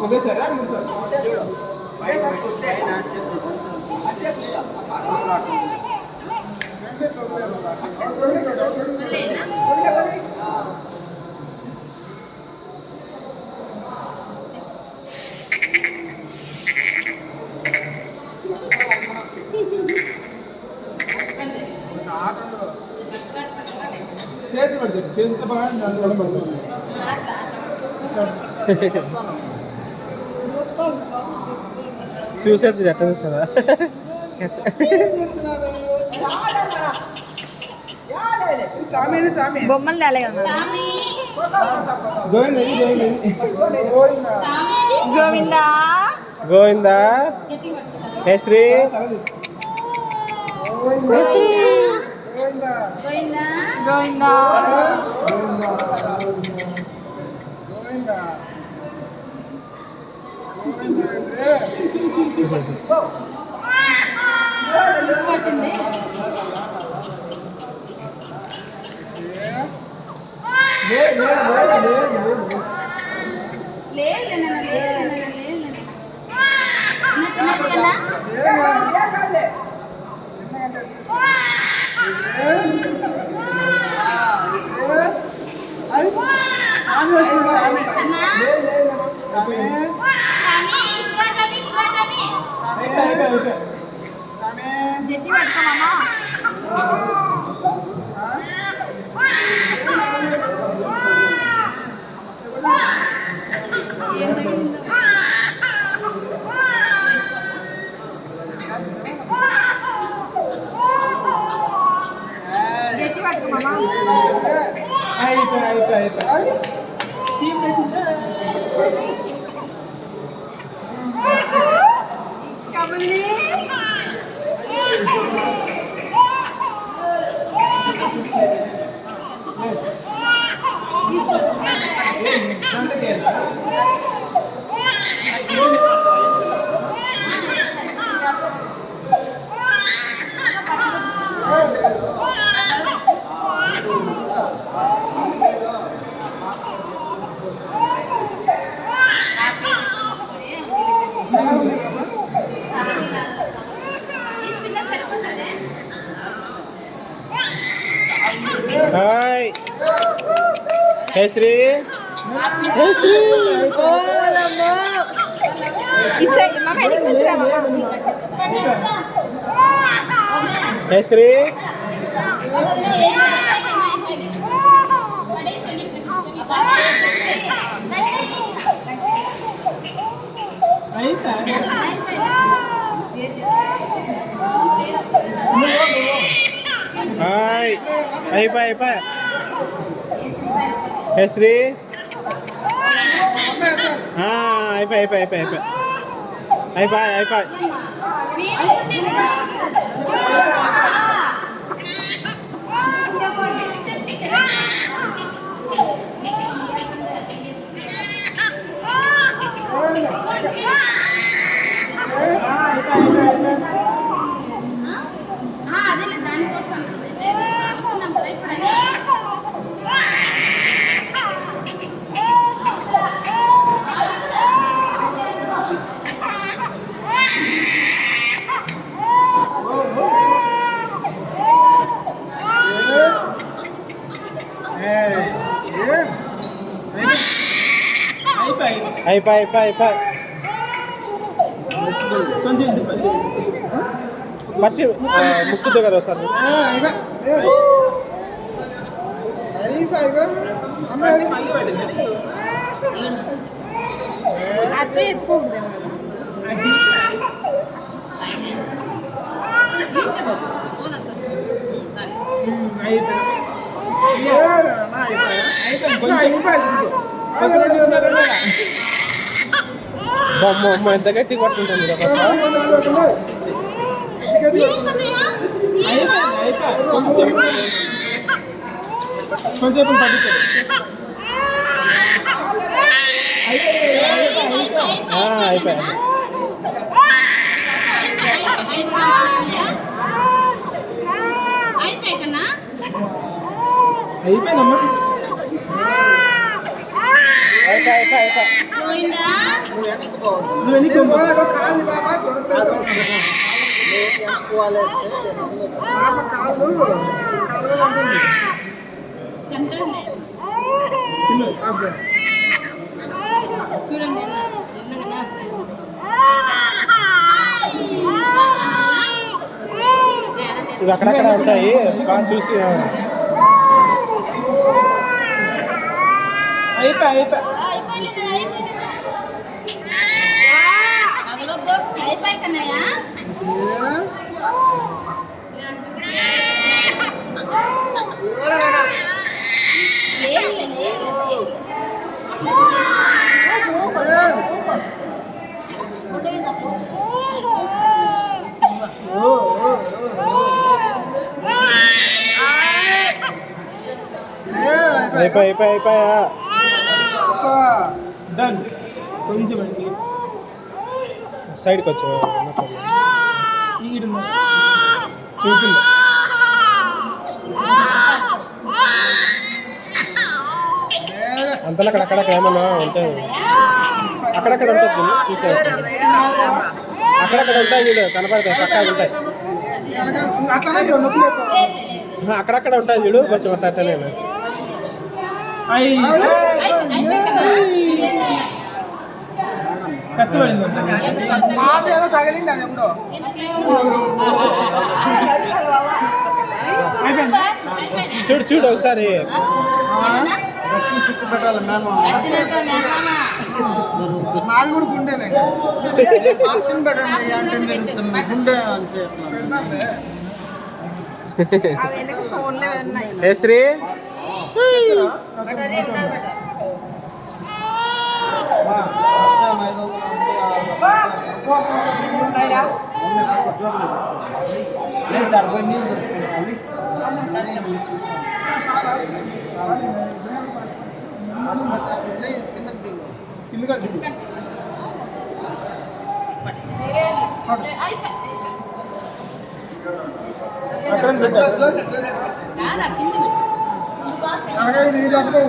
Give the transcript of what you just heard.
okay sir చేతి పడుతుంది చేతితో బాగా పడుతుంది చూసేది ఎట్లా చూస్తారా బొమ్మలు తేలే కదా గోవిందా గోవిందా శ్రీ గోవిందా జట్టి పట్టుకోమా జట్టి పట్టుకోమా కమలి హాయ్ శ్రీ శ్రీ శ్రీ హాయ్ అయిపోయి శ్రీ అయిపోయి మర్చి ముక్కు దగ్గర సార్ అదే బొమ్మ ఎంత గట్టి కొట్టుంటుంది కొంచెం పట్టుకోండి అయిపోయి అయిపోయిందమ్మా అయిపోయి పోయిందా నువ్వు ఎన్ని కంట్రోల్ చిన్న చూడండి ఇది అక్కడక్కడ ఉంటాయి బాగా చూసి అయిపోయి అయిపోయి కన్నయ్య అయిపోయా డన్ కొంచెం అండి సైడ్కి వచ్చి ఈడు చూసింది అంతలో అక్కడక్కడ ఏమన్నా ఉంటాయి అక్కడక్కడ ఉంటుంది చూసే అక్కడక్కడ ఉంటాయి వీళ్ళు కనపడతాయి పక్కా ఉంటాయి అక్కడక్కడ ఉంటాయి వీళ్ళు కొంచెం అట్టనే కచ్చబడింది మాట ఏదో తగిలింది అది ఎప్పుడో చూడు చూడు ఒకసారి చుట్టూ పెట్టాలి మేము మాది కూడా గుండెనే ఆక్సిజన్ పెట్టండి అంటే గుండె అంటే పెడతాంలే ఏ శ్రీ కింద కట్టి అక్కడ